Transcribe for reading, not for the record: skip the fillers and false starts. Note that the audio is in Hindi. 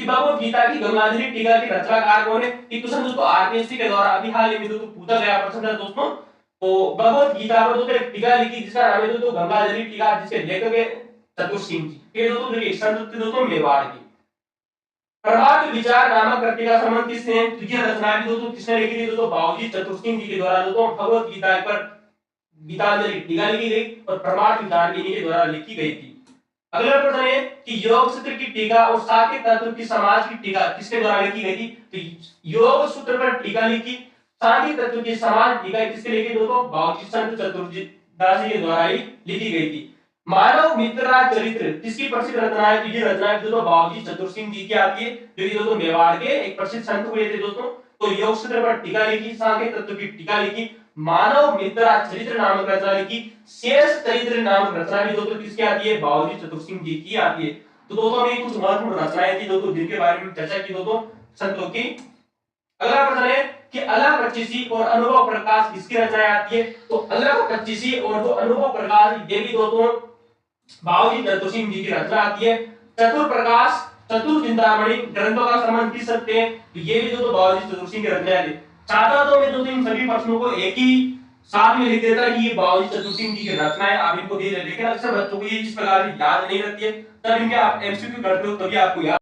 भगवत गीता की गंगाजली टीका की रचनाकार कौन है? ये क्वेश्चन दोस्तों आरपीएससी के द्वारा अभी हाल ही में दोस्तों पूछा गया प्रश्न था दोस्तों। तो भगवत गीता पर दोस्तों एक टीका लिखी जिसका नाम है दोस्तों गंगाजली टीका, जिसके लेखक है चतुर सिंह जी। ये दोस्तों देखिए संत थे दोस्तों मेवाड़ की। प्रभात विचार नामक कृति का संबंध किसने है? तो ये रचना भी दोस्तों किसने लिखी थी? दोस्तों बाबूजी चतुर सिंह जी के द्वारा दोस्तों भगवत गीता पर गीतांजलि टीका लिखी गई और प्रभात विचार के इनके द्वारा लिखी गई थी। अगला प्रश्न है कि योग सूत्र की टीका और साकेत तत्व की समाज की टीका किसके द्वारा लिखी गई थी? तो योग सूत्र पर टीका लिखी, साकेत तत्व की समाज टीका किसके लिखी दोस्तों? बाबूजी संत चतुरदास जी के द्वारा ही लिखी गई थी। मानव मित्र चरित्र किसकी प्रसिद्ध रचना है? तो ये रचना है दोस्तों बाबूजी चतुर सिंह जी की आती है, जो कि दोस्तों मेवाड़ के एक प्रसिद्ध संत हुए थे दोस्तों। तो योग सूत्र पर टीका लिखी, साकेत तत्व की टीका लिखी, मानव मित्र चरित्र नामक रचना लिखी, शेष चरित्र नामक रचना भी दोस्तों किसकी आती है? बाबूजी चतुर सिंह जी की आती है। तो दोस्तों में कुछ महत्वपूर्ण रचनाएं थी दोस्तों जिनके बारे में चर्चा की दोस्तों संतों की। अगला प्रश्न है कि अलग पच्चीसी और अनुभव प्रकाश किसकी रचनाएं आती है? तो अलग पच्चीसी और जो अनुभव प्रकाश ये भी दोस्तों बाबूजी चतुर सिंह जी की रचना आती है। चतुर प्रकाश, चतुर चिंतामणि ग्रंथों का संबंध किस सकते हैं? तो ये भी दोस्तों बाबूजी चतुर सिंह की रचना है। चाहता तो मैं दोस्तों इन सभी प्रश्नों को एक ही साथ में लिख देता कि ये बाबूजी चतुर सिंह जी की रचना है, आप इनको दे, लेकिन अक्सर बच्चों को ये इस प्रकार से याद नहीं रहती है, तब इनके आप एमसीक्यू करते हो तभी आपको याद